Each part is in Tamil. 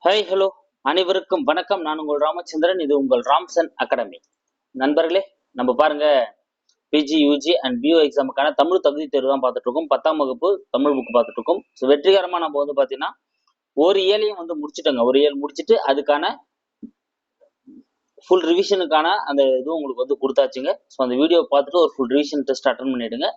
ஹாய் ஹலோ அனைவருக்கும் வணக்கம். நான் உங்கள் ராமச்சந்திரன். இது உங்கள் ராம்சன் அகாடமி. நண்பர்களே, நம்ம பாருங்க, பிஜி யூஜி அண்ட் பிஓ எக்ஸாமுக்கான தமிழ் தகுதி தேர்வு தான் பார்த்துட்டு இருக்கோம். 10ஆம் வகுப்பு தமிழ் புக் பார்த்துட்டு இருக்கோம். ஸோ வெற்றிகரமாக நம்ம வந்து பார்த்தீங்கன்னா ஒரு இயலையும் வந்து முடிச்சுட்டோங்க. ஒரு இயல் முடிச்சுட்டு அதுக்கான ஃபுல் ரிவிஷனுக்கான அந்த இதுவும் உங்களுக்கு வந்து கொடுத்தாச்சுங்க. ஸோ அந்த வீடியோ பார்த்துட்டு ஒரு ஃபுல் ரிவிஷன் டெஸ்ட் அட்டன் பண்ணிடுங்க.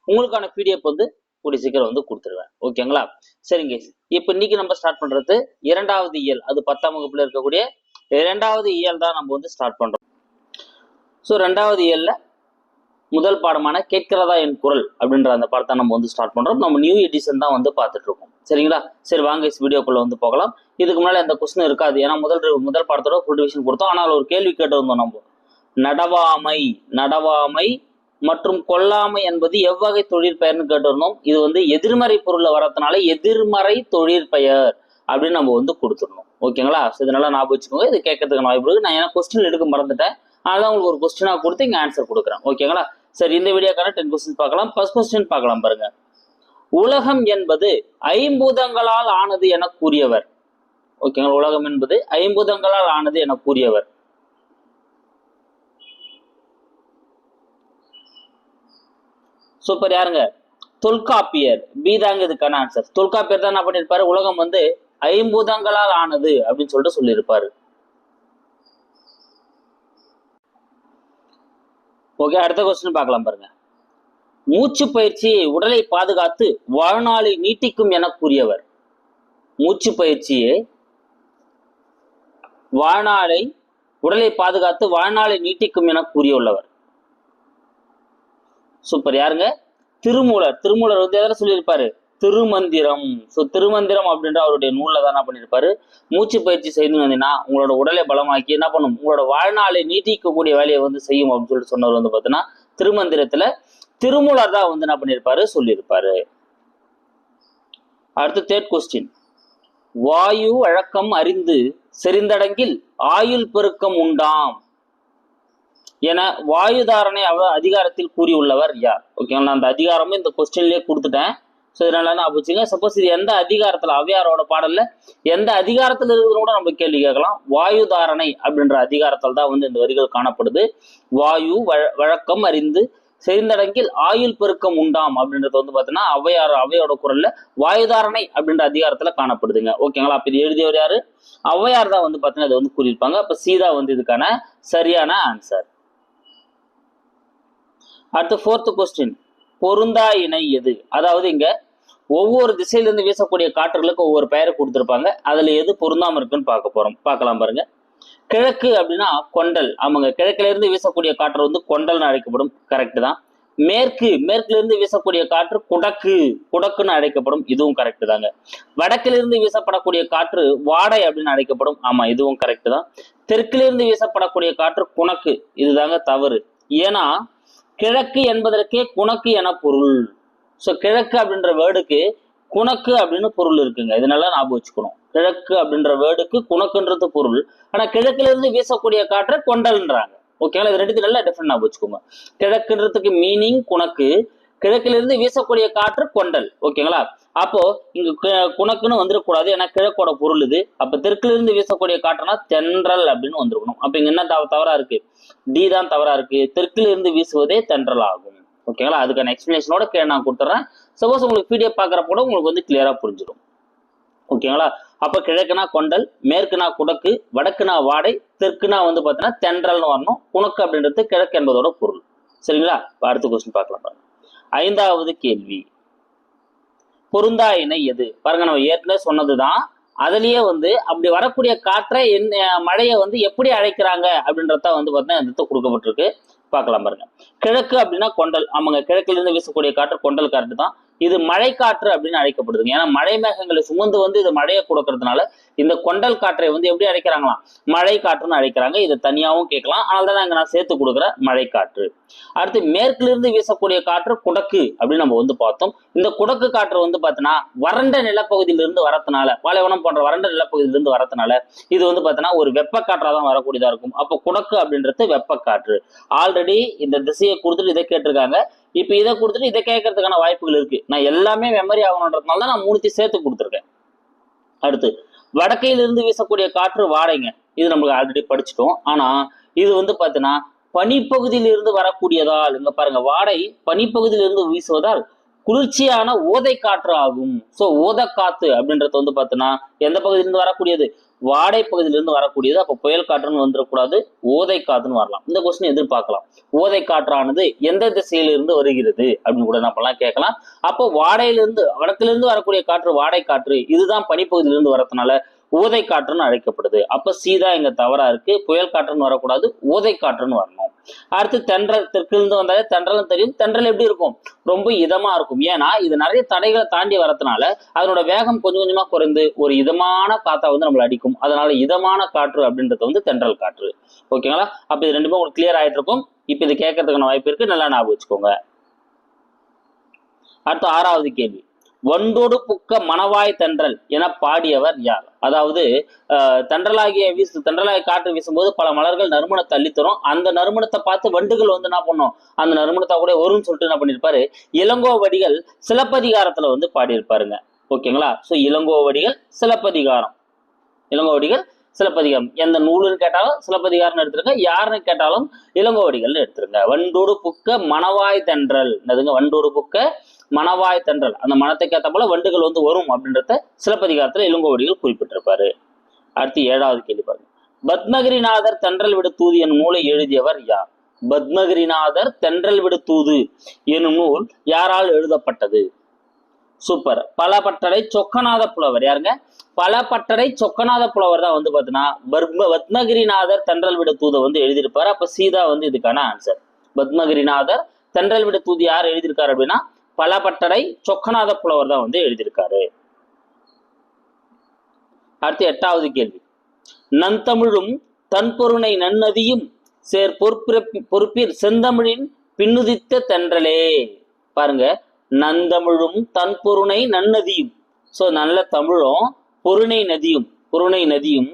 உங்களுக்கான பிடிஎஃப் வந்து கூடிய சீக்கிரம் வந்து கொடுத்துருவேன். ஓகேங்களா? சரிங்க. இப்போ இன்னைக்கு நம்ம ஸ்டார்ட் பண்றது இரண்டாவது இயல். அது 10ஆம் வகுப்புல இருக்கக்கூடிய இரண்டாவது இயல் தான் நம்ம வந்து ஸ்டார்ட் பண்றோம். ஸோ ரெண்டாவது இயல்ல முதல் பாடமான கேட்கிறதா என் குரல் அப்படின்ற அந்த பாடத்தை நம்ம வந்து ஸ்டார்ட் பண்றோம். நம்ம நியூ எடிஷன் தான் வந்து பார்த்துட்டு இருக்கோம். சரிங்களா? சரி, வாங்க வீடியோக்குள்ள வந்து போகலாம். இதுக்கு முன்னாடி அந்த கொஸ்டின் இருக்காது, ஏன்னா முதல் பாடத்தோட ஃபுல் டிவிஷன் கொடுத்தோம். ஆனால் ஒரு கேள்வி கேட்டிருந்தோம் நம்ம, நடவாமை மற்றும் கொல்லாமை என்பது எவ்வகை தொழிற்பெயர்னு கேட்டிருந்தோம். இது வந்து எதிர்மறை பொருள்ல வரதுனால எதிர்மறை தொழிற்பெயர் அப்படின்னு நம்ம வந்து கொடுத்துடணும். ஓகேங்களா? இதனால ஞாபகம் வச்சுக்கோங்க. இது கேட்கறதுக்கான வாய்ப்பு இருக்கு. நான் ஏன்னா கொஸ்டின் எடுக்க மறந்துட்டேன், அதனால உங்களுக்கு ஒரு கொஸ்டினா கொடுத்து இங்க ஆன்சர் கொடுக்குறேன். ஓகேங்களா? சரி, இந்த வீடியோக்கான 10 கொஸ்டின் பார்க்கலாம். ஃபர்ஸ்ட் கொஸ்டின் பார்க்கலாம் பாருங்க. உலகம் என்பது ஐம்பூதங்களால் ஆனது என கூறியவர். ஓகேங்களா? உலகம் என்பது ஐம்பூதங்களால் ஆனது என கூறியவர். சூப்பர். யாருங்க? தொல்காப்பியர். பி தாங்க இதுக்கான ஆன்சர். தொல்காப்பியர் தான் என்ன பண்ணிருப்பாரு, உலகம் வந்து ஐம்பூதங்களால் ஆனது அப்படின்னு சொல்லிட்டு சொல்லியிருப்பாரு. ஓகே, அடுத்த கொஸ்டின் பார்க்கலாம் பாருங்க. மூச்சு பயிற்சியை உடலை பாதுகாத்து வாழ்நாளை நீட்டிக்கும் என கூறியவர். மூச்சு பயிற்சியை உடலை பாதுகாத்து வாழ்நாளை நீட்டிக்கும் என கூறியுள்ளவர். சூப்பர். யாருங்க? திருமூலர். திருமூலர் வந்து எதில் சொல்லியிருப்பாரு? திருமந்திரம். ஸோ திருமந்திரம் அப்படின்ற அவருடைய நூலில் தான் என்ன பண்ணியிருப்பாரு, மூச்சு பயிற்சி செய்து வந்தீங்கன்னா உங்களோட உடலை பலமாக்கி என்ன பண்ணும், உங்களோட வாழ்நாளை நீட்டிக்கக்கூடிய வேலையை வந்து செய்யும் அப்படின்னு சொல்லிட்டு சொன்னவர் வந்து பார்த்தீங்கன்னா திருமந்திரத்துல திருமூலர் தான் வந்து என்ன பண்ணியிருப்பாரு, சொல்லியிருப்பாரு. அடுத்து தேர்ட் கொஸ்டின். வாயு வழக்கம் அறிந்து செறிந்தடங்கில் ஆயுள் பெருக்கம் உண்டாம் என வாயுதாரணை அதிகாரத்தில் கூறியுள்ளவர் யார்? ஓகேங்களா? அந்த அதிகாரமும் இந்த கொஸ்டின்லயே கொடுத்துட்டேன். ஸோ இதனால என்ன ஆச்சுங்க, சப்போஸ் இது எந்த அதிகாரத்துல, ஔவையாரோட பாடல்ல எந்த அதிகாரத்துல இருக்குதுன்னு கூட நம்ம கேள்வி கேட்கலாம். வாயுதாரணை அப்படின்ற அதிகாரத்தில் தான் வந்து இந்த வரிகள் காணப்படுது. வாயு வழக்கம் அறிந்து செறிந்தடங்கில் ஆயுள் பெருக்கம் உண்டாம் அப்படின்றது வந்து பார்த்தீங்கன்னா ஔவையோட குரல்ல வாயுதாரணை அப்படின்ற அதிகாரத்துல காணப்படுதுங்க. ஓகேங்களா? அப்ப இது எழுதியவர் யாரு? ஔவையார் தான் வந்து பார்த்தீங்கன்னா இதை வந்து கூறியிருப்பாங்க. அப்ப சீதா வந்து இதுக்கான சரியான ஆன்சர். அடுத்து ஃபோர்த் கொஸ்டின். பொருந்தா இணை எது? அதாவது இங்க ஒவ்வொரு திசையிலிருந்து வீசக்கூடிய காற்றுகளுக்கு ஒவ்வொரு பெயரை கொடுத்துருப்பாங்க. அதுல எது பொருந்தாம இருக்குன்னு பார்க்கலாம் பாருங்க. கிழக்கு அப்படின்னா கொண்டல். ஆமாங்க, கிழக்குல இருந்து வீசக்கூடிய காற்று வந்து கொண்டல்னு அழைக்கப்படும். கரெக்ட் தான். மேற்குல இருந்து வீசக்கூடிய காற்று குடக்குன்னு அழைக்கப்படும். இதுவும் கரெக்ட் தாங்க. வடக்கிலிருந்து வீசப்படக்கூடிய காற்று வாடை அப்படின்னு அழைக்கப்படும். ஆமா, இதுவும் கரெக்ட் தான். தெற்கிலிருந்து வீசப்படக்கூடிய காற்று குணக்கு. இதுதாங்க தவறு. ஏன்னா கிழக்கு என்பதற்கே குணக்கு என பொருள். ஸோ கிழக்கு அப்படின்ற வேர்டுக்கு குணக்கு அப்படின்னு பொருள் இருக்குங்க. இதனால ஞாபகம் வச்சுக்கணும். கிழக்கு அப்படின்ற வேர்டுக்கு குணக்குன்றது பொருள், ஆனா கிழக்குல இருந்து வீசக்கூடிய காற்றை கொண்டல்ன்றாங்க. ஓகேங்களா? இது ரெண்டு நல்லா டிஃபரெண்ட் ஞாபகம் வச்சுக்கோங்க. கிழக்குன்றதுக்கு மீனிங் குணக்கு, கிழக்குல இருந்து வீசக்கூடிய காற்று கொண்டல். ஓகேங்களா? அப்போ இங்க குணக்குன்னு வந்துடக்கூடாது, ஏன்னா கிழக்கோட பொருள் இது. அப்ப தெற்குல இருந்து வீசக்கூடிய காற்றுனா தென்றல் அப்படின்னு வந்திருக்கணும். அப்ப இங்க என்ன தவறா இருக்கு? டி தான் தவறா இருக்கு. தெற்குல இருந்து வீசுவதே தென்றல் ஆகும். ஓகேங்களா? அதுக்கான எக்ஸ்பிளேஷனோட நான் கொடுத்துறேன். சப்போஸ் உங்களுக்கு பிடிஎஃப் பார்க்குறப்ப கூட உங்களுக்கு வந்து கிளியரா புரிஞ்சிடும். ஓகேங்களா? அப்ப கிழக்குனா கொண்டல், மேற்குனா குடக்கு, வடக்குனா வாடை, தெற்குனா வந்து பார்த்தீங்கன்னா தென்றல்னு வரணும். குணக்கு அப்படின்றது கிழக்கு என்பதோட பொருள். சரிங்களா? அடுத்த கொஸ்டின் பார்க்கலாம் பாருங்க. 5வது கேள்வி. பொருந்தா இணை எது? பாருங்க, நம்ம ஏற்கனவே சொன்னதுதான். அதுலயே வந்து அப்படி வரக்கூடிய காற்றை மழையை வந்து எப்படி அழைக்கிறாங்க அப்படின்றத வந்து பார்த்தீங்கன்னா கொடுக்கப்பட்டிருக்கு. பார்க்கலாம் பாருங்க. கிழக்கு அப்படின்னா கொண்டல். ஆமாங்க, கிழக்குல இருந்து வீசக்கூடிய காற்று கொண்டல் காற்று தான். இது மழை காற்று அப்படின்னு அழைக்கப்படுதுங்க. ஏன்னா மழை மேகங்களை சுமந்து வந்து இது மழையை கொடுக்கறதுனால இந்த கொண்டல் காற்றை வந்து எப்படி அழைக்கிறாங்களாம், மழை காற்றுன்னு அழைக்கிறாங்க. இதை தனியாகவும் கேட்கலாம், அதனால தான் நான் சேர்த்து கொடுக்குறேன் மழை காற்று. அடுத்து மேற்குல இருந்து வீசக்கூடிய காற்று குடக்கு அப்படின்னு நம்ம வந்து பார்த்தோம். இந்த குடக்கு காற்று வந்து பார்த்தீங்கன்னா வறண்ட நிலப்பகுதியிலிருந்து வரதுனால, பாலைவனம் போன்ற வறண்ட நிலப்பகுதியிலிருந்து வரதுனால இது வந்து பார்த்தீங்கன்னா ஒரு வெப்பக்காற்றா தான் வரக்கூடியதா இருக்கும். அப்போ குடக்கு அப்படின்றது வெப்பக்காற்று. ஆல்ரெடி இந்த திசையை கொடுத்துட்டு இதை கேட்டிருக்காங்க. இப்ப இதை கொடுத்துட்டு இதை கேட்கறதுக்கான வாய்ப்புகள் இருக்கு. நான் எல்லாமே மெமரி ஆகணுன்றதுனால தான் நான் 3 சேர்த்து கொடுத்துருக்கேன். அடுத்து வடக்கையிலிருந்து வீசக்கூடிய காற்று வாடைங்க. இது நம்மளுக்கு ஆல்ரெடி படிச்சுட்டோம். ஆனா இது வந்து பாத்தீங்கன்னா பனிப்பகுதியிலிருந்து வரக்கூடியதால், இங்க பாருங்க, வாடை பனிப்பகுதியிலிருந்து வீசுவதால் குளிர்ச்சியான ஓதை காற்று ஆகும். சோ ஓத காத்து அப்படின்றது வந்து பாத்தீங்கன்னா எந்த பகுதியிலிருந்து வரக்கூடியது? வாடை பகுதியிலிருந்து வரக்கூடியது. அப்ப புயல் காற்றுன்னு வந்துடக்கூடாது, ஓதை காத்துன்னு வரலாம். இந்த கொஸ்டின் எதிர்பார்க்கலாம். ஓதை காற்றானது எந்த திசையிலிருந்து வருகிறது அப்படின்னு கூட நம்ம கேட்கலாம். அப்போ வாடையிலிருந்து, வடக்கிலிருந்து வரக்கூடிய காற்று வாடை காற்று, இதுதான் பனிப்பகுதியிலிருந்து வரதுனால ஓதை காற்றுன்னு அழைக்கப்படுது. அப்ப சீதா இங்க தவறா இருக்கு. புயல் காற்றுன்னு வரக்கூடாது, ஓதை காற்றுன்னு வரணும். அடுத்து தென்றல், தெற்கிலிருந்து வந்தாலே தென்றலும் தெரியும். தென்றல் எப்படி இருக்கும்? ரொம்ப இதமா இருக்கும். ஏன்னா இது நிறைய தடைகளை தாண்டி வரதுனால அதனோட வேகம் கொஞ்சம் கொஞ்சமா குறைந்து ஒரு இதமான காத்தா வந்து நம்மள அடிக்கும். அதனால இதமான காற்று அப்படின்றது வந்து தென்றல் காற்று. ஓகேங்களா? அப்ப இது ரெண்டுமே உங்களுக்கு கிளியர் ஆயிட்டு இருக்கும். இப்ப இது கேட்கறதுக்கான வாய்ப்பு இருக்கு, நல்லா ஞாபகம் வச்சுக்கோங்க. அடுத்து 6வது கேள்வி. வண்டோடு புக்க மணவாய் தென்றல் என பாடியவர் யார்? அதாவது தென்றலாகிய காற்று வீசும்போது பல மலர்கள் நறுமணத்தை அள்ளித்தரும். அந்த நறுமணத்தை பார்த்து வண்டுகள் வந்து என்ன பண்ணும், அந்த நறுமணத்தை கூட வரும்னு சொல்லிட்டு என்ன பண்ணிருப்பாரு, இளங்கோவடிகள் சிலப்பதிகாரத்துல வந்து பாடியிருப்பாருங்க. ஓகேங்களா? சோ இளங்கோவடிகள் சிலப்பதிகாரம், இளங்கோவடிகள் சிலப்பதிகாரம் எந்த நூலுன்னு கேட்டாலும் சிலப்பதிகாரம் எடுத்துருங்க, யாருன்னு கேட்டாலும் இளங்கோவடிகள் எடுத்துருங்க. வண்டோடு புக்க மணவாய் தென்றல், என்னதுங்க? வண்டோடு புக்க மணவாய் தென்றல், அந்த மனத்துக்கு ஏற்ற போல வண்டுகள் வந்து வரும் அப்படின்றத சிலப்பதிகாரத்துல இளங்கோவடிகள் குறிப்பிட்டிருப்பாரு. அடுத்து 7வது கேள்வி பாருங்க. பத்மகிரிநாதர் தென்றல் விடு தூது என்னும் நூலை எழுதியவர் யார்? பத்மகிரிநாதர் தென்றல் விடு தூது என்னும் நூல் யாரால் எழுதப்பட்டது? சூப்பர். பலபட்டடை சொக்கநாத புலவர். யாருங்க? பலபட்டடை சொக்கநாத புலவர் தான் வந்து பாத்தீங்கன்னா பத்மகிரிநாதர் தென்றல் விட தூதை வந்து எழுதியிருப்பாரு. அப்ப சீதா வந்து இதுக்கான ஆன்சர். பத்மகிரிநாதர் தென்றல் விட தூது யார் எழுதியிருக்காரு அப்படின்னா பலபட்டடை சொக்கநாத புலவர் தான் வந்து எழுதியிருக்காரு. அடுத்து 8வது கேள்வி. நந்தமிழும் தன்பொருணை நன்னதியும் சேர் பொறுப்பிற் செந்தமிழின் பின்னுதித்த தென்றலே. பாருங்க, நந்தமிழும் தன்பொருணை நன்னதியும், சோ நல்ல தமிழும் பொருணை நதியும்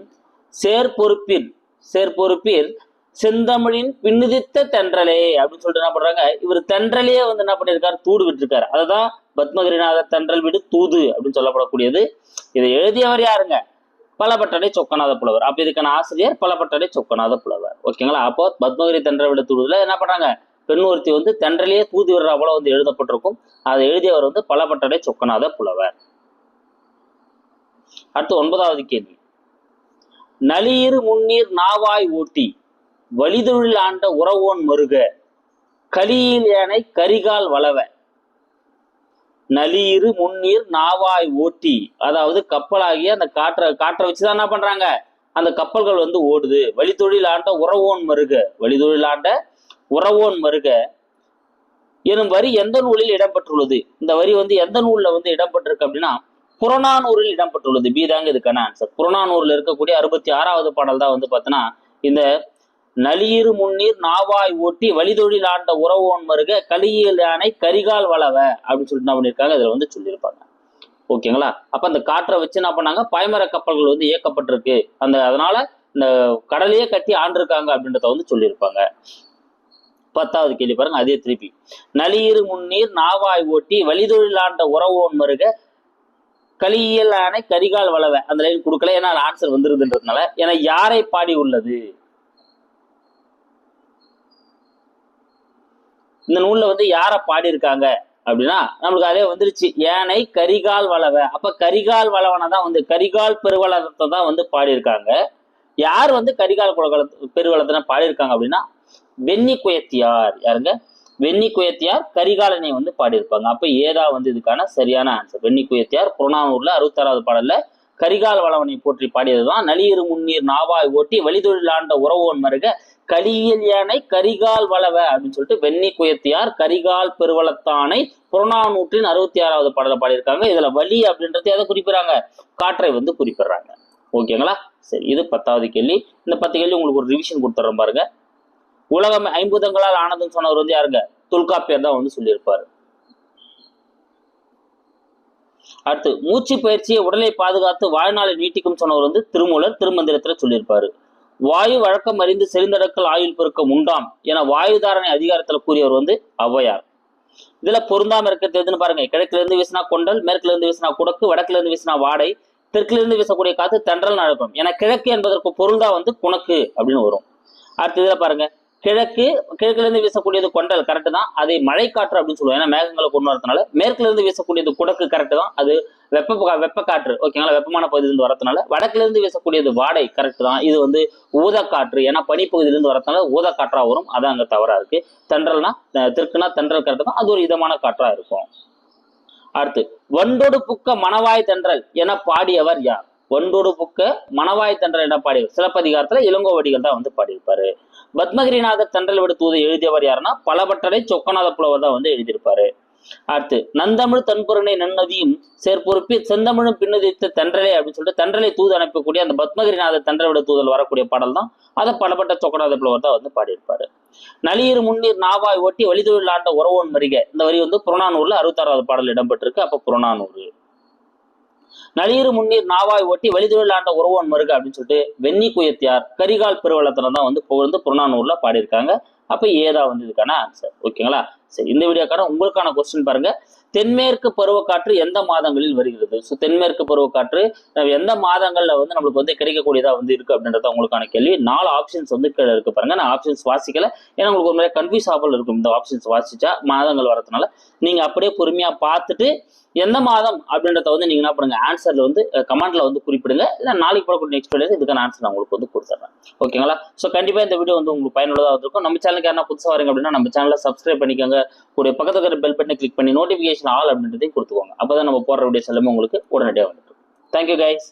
சேர்பொறுப்பிற் செந்தமிழின் பின்னுதித்த தென்றலே அப்படின்னு சொல்லிட்டு என்ன பண்றாங்க, இவர் தென்றலையே வந்து என்ன பண்ணிருக்காரு, தூது விட்டுருக்காரு. அதுதான் பத்மகிரிநாதர் தென்றல் விடு தூது அப்படின்னு சொல்லப்படக்கூடியது. இதை எழுதியவர் யாருங்க? பலபட்டடை சொக்கநாத புலவர். அப்ப இதுக்கான ஆசிரியர் பலபட்டடை சொக்கநாத புலவர். ஓகேங்களா? அப்போ பத்மகிரி தென்றல் விடு தூதுல என்ன பண்றாங்க, பெண் ஒருத்தி வந்து தென்றலையே தூது விடுறா போல வந்து எழுதப்பட்டிருக்கும். அதை எழுதியவர் வந்து பலபட்டடை சொக்கநாத புலவர். அடுத்து 9வது கேள்வி. நளியிரு முன்னீர் நாவாய் ஓட்டி வழிதொழில் ஆண்ட உறவோன் மருக கலியில் யானை கரிகால் வளவ. நளியிரு முன்னீர் நாவாய் ஓட்டி, அதாவது கப்பலாகிய அந்த காற்றை வச்சுதான் என்ன பண்றாங்க, அந்த கப்பல்கள் வந்து ஓடுது. வழிதொழில் ஆண்ட உறவோன் மருக எனும் வரி எந்த நூலில் இடம்பெற்றுள்ளது? இந்த வரி வந்து எந்த நூல்ல வந்து இடம்பெற்றிருக்கு அப்படின்னா புறநானூரில் இடம்பெற்றுள்ளது. பி தாங்க இதுக்கான ஆன்சர். புறநானூர்ல இருக்கக்கூடிய 66வது பாடல் தான் வந்து பார்த்தோன்னா இந்த நளியிரு முன்னீர் நாவாய் ஓட்டி வழிதொழில் ஆண்ட உறவோன் மருக கலியில் யானை கரிகால் வளவ அப்படின்னு சொல்லிட்டு என்ன பண்ணியிருக்காங்க, இதுல வந்து சொல்லியிருப்பாங்க. ஓகேங்களா? அப்ப அந்த காற்றை வச்சு என்ன பண்ணாங்க, பாய்மர கப்பல்கள் வந்து இயக்கப்பட்டிருக்கு, அதனால இந்த கடலையே கட்டி ஆண்டிருக்காங்க அப்படின்றத வந்து சொல்லியிருப்பாங்க. 10வது கேள்வி பாருங்க, அதே திருப்பி. நளியிரு முன்னீர் நாவாய் ஓட்டி வழிதொழில் ஆண்ட உறவோன் மருக கலியில் யானை கரிகால் வளவ. அந்த லைன் கொடுக்கல, ஏன்னா ஆன்சர் வந்துருதுன்றதுனால. ஏன்னா யாரை பாடி உள்ளது? இந்த நூல்ல வந்து யாரை பாடியிருக்காங்க அப்படின்னா நம்மளுக்கு அதே வந்துருச்சு, யானை கரிகால் வளவ. அப்ப கரிகால் வளவனை தான் வந்து கரிகால் பெருவளத்தை தான் வந்து பாடியிருக்காங்க. யார் வந்து கரிகால் பெருவளத்தை பாடியிருக்காங்க அப்படின்னா வெண்ணி குயத்தியார். யாருங்க? வெண்ணி குயத்தியார் கரிகாலனை வந்து பாடியிருப்பாங்க. அப்ப ஏதா வந்து இதுக்கான சரியான ஆன்சர். வெண்ணி குயத்தியார் புறநானூர்ல 66வது பாடல்ல கரிகால் வளவனை போற்றி பாடியதுதான் நளியிரு முன்னீர் நாவாய் ஓட்டி வழிதொழில் ஆண்ட உறவோன் மருக கலியில் யானை கரிகால் வளவ அப்படின்னு சொல்லிட்டு வெண்ணி குயத்தியார் கரிகால் பெருவளத்தானை புறநானூற்றின் 66வது பாடலை பாடியிருக்காங்க. இதுல வலி அப்படின்றது எதை குறிப்பிடுறாங்க, காற்றை வந்து குறிப்பிடுறாங்க. ஓகேங்களா? சரி, இது 10வது கேள்வி. இந்த 10 கேள்வி உங்களுக்கு ஒரு ரிவிஷன் கொடுத்துறோம் பாருங்க. உலகம் 50 ஆனதுன்னு சொன்னவர் வந்து யாருங்க? தொல்காப்பியர் தான் வந்து சொல்லியிருப்பாரு. அடுத்து மூச்சு பயிற்சியை உடலை பாதுகாத்து வாழ்நாளை நீட்டிக்கும் சொன்னவர் வந்து திருமூலர் திருமந்திரத்துல சொல்லியிருப்பாரு. வாயு வழக்கம் அறிந்து செறிந்தடக்கல் ஆயுள் பெருக்கம் உண்டாம் என வாயு தாரணை அதிகாரத்துல கூறியவர் வந்து ஔவையார். இதுல பொருந்தாம இருக்கிறது எதுன்னு பாருங்க. கிழக்குல இருந்து வீசினா கொண்டல், மேற்குல இருந்து வீசினா குடக்கு, வடக்குல இருந்து வீசினா வாடை, தெற்கிலிருந்து வீசக்கூடிய காத்து தென்றல் அழைப்போம். ஏன்னா கிழக்கு என்பதற்கு பொருள் தான் வந்து குணக்கு அப்படின்னு வரும். அடுத்த இதுல பாருங்க, கிழக்குல இருந்து வீசக்கூடியது கொண்டல் கரெக்ட் தான், அது மழை காற்று அப்படின்னு சொல்லுவோம். ஏன்னா மேகங்களை கொண்டு வரதுனால. மேற்குல இருந்து வீசக்கூடியது குடக்கு கரெக்ட் தான், அது வெப்ப காற்று ஓகேங்களா, வெப்பமான பகுதியிலிருந்து வரதுனால. வடக்குல இருந்து வீசக்கூடியது வாடை கரெக்ட் தான், இது வந்து ஊதக்காற்று, ஏன்னா பனிப்பகுதியிலிருந்து வரதுனால ஊதக்காற்றா வரும், அதான் அங்க தவறா இருக்கு. தென்றல்னா தெற்குனா தென்றல் கரெக்ட் தான், அது ஒரு இதமான காற்றா இருக்கும். அடுத்து, வண்டோடு புக்க மணவாய் தென்றல் என பாடியவர் யார்? வண்டோடு புக்க மணவாய் தென்றல் என பாடியவர் சிலப்பதிகாரத்துல இளங்கோவடிகள் தான் வந்து பாடியிருப்பாரு. பத்மகிரிநாதர் தென்றல் விட தூது எழுதியவர் யாருன்னா பலபட்டடை சொக்கநாத புலவர் தான் வந்து எழுதியிருப்பாரு. அடுத்து, நந்தமிழ் தன்பொருணை நன்னதியும் சேர்பொறுப்பி செந்தமிழும் பின்னுதித்த தென்றலே அப்படின்னு சொல்லிட்டு தென்றலை தூது அனுப்பக்கூடிய அந்த பத்மகிரிநாதர் தென்றல் விட தூதல் வரக்கூடிய பாடல் தான், அதை பலபட்ட சொக்கநாத புலவர் தான் வந்து பாடியிருப்பாரு. நளிர் முன்னீர் நாவாய் ஓட்டி வழிதொழில் ஆண்ட உறவோன் மரிக, இந்த வரி வந்து புறநானூறுல 66வது பாடல் இடம்பெற்றிருக்கு. அப்ப புறநானூறு. நளிர் முன்னீர் நாவாய் ஓட்டி வழிதொழில் ஆண்ட உறவோன் மருக அப்படின்னு சொல்லிட்டு வெண்ணி குயத்தியார் கரிகால் பெருவளத்துல தான் வந்து புகழ்ந்து புறநானூறுல பாடியிருக்காங்க. அப்ப ஏதா வந்து இதுக்கான ஆன்சர் ஓகேங்களா. சரி, இந்த வீடியோக்கான உங்களுக்கான கொஸ்டின் பாருங்க. தென்மேற்கு பருவக்காற்று எந்த மாதங்களில் வருகிறது? ஸோ தென்மேற்கு பருவக்காற்று எந்த மாதங்கள்ல வந்து நம்மளுக்கு வந்து கிடைக்கக்கூடியதா வந்து இருக்கு அப்படின்றத உங்களுக்கான கேள்வி. 4 ஆப்ஷன்ஸ் வந்து கீழே இருக்கு பாருங்க. நான் ஆப்ஷன்ஸ் வாசிக்கல, ஏன்னா உங்களுக்கு ஒரு மாதிரி கன்ஃபியூஸ் ஆகல இருக்கும் இந்த ஆப்ஷன்ஸ் வாசிச்சா மாதங்கள் வரதுனால. நீங்க அப்படியே பொறுமையா பார்த்துட்டு எந்த மாதம் அப்படின்றத வந்து நீங்க என்ன பண்ணுங்க, ஆன்சர்ல வந்து கமெண்ட்ல வந்து குறிப்பிடுங்க. இல்லை நாளைக்கு போடக்கூடிய நெக்ஸ்ட் வீடியோ இதுக்கான ஆன்சர் நான் உங்களுக்கு வந்து கொடுத்துட்றேன் ஓகேங்களா. ஸோ கண்டிப்பா இந்த வீடியோ வந்து உங்களுக்கு பயனுள்ளதாக இருக்கும். நம்ம சேனலுக்கு யாரா புதுசாக வரீங்க அப்படின்னா நம்ம சேனலை சப்ஸ்கிரைப் பண்ணிக்கோங்க. கூடிய பக்கத்துல இருக்கிற பெல் பட்டனை கிளிக் பண்ணி நோட்டிஃபிகேஷன் ஆல் அப்படின்றதையும் கொடுத்துக்கோங்க. அப்பதான் நம்ம போடுற வீடியோஸ் எல்லாமே உங்களுக்கு உடனடியாக வந்துடும். Thank you guys.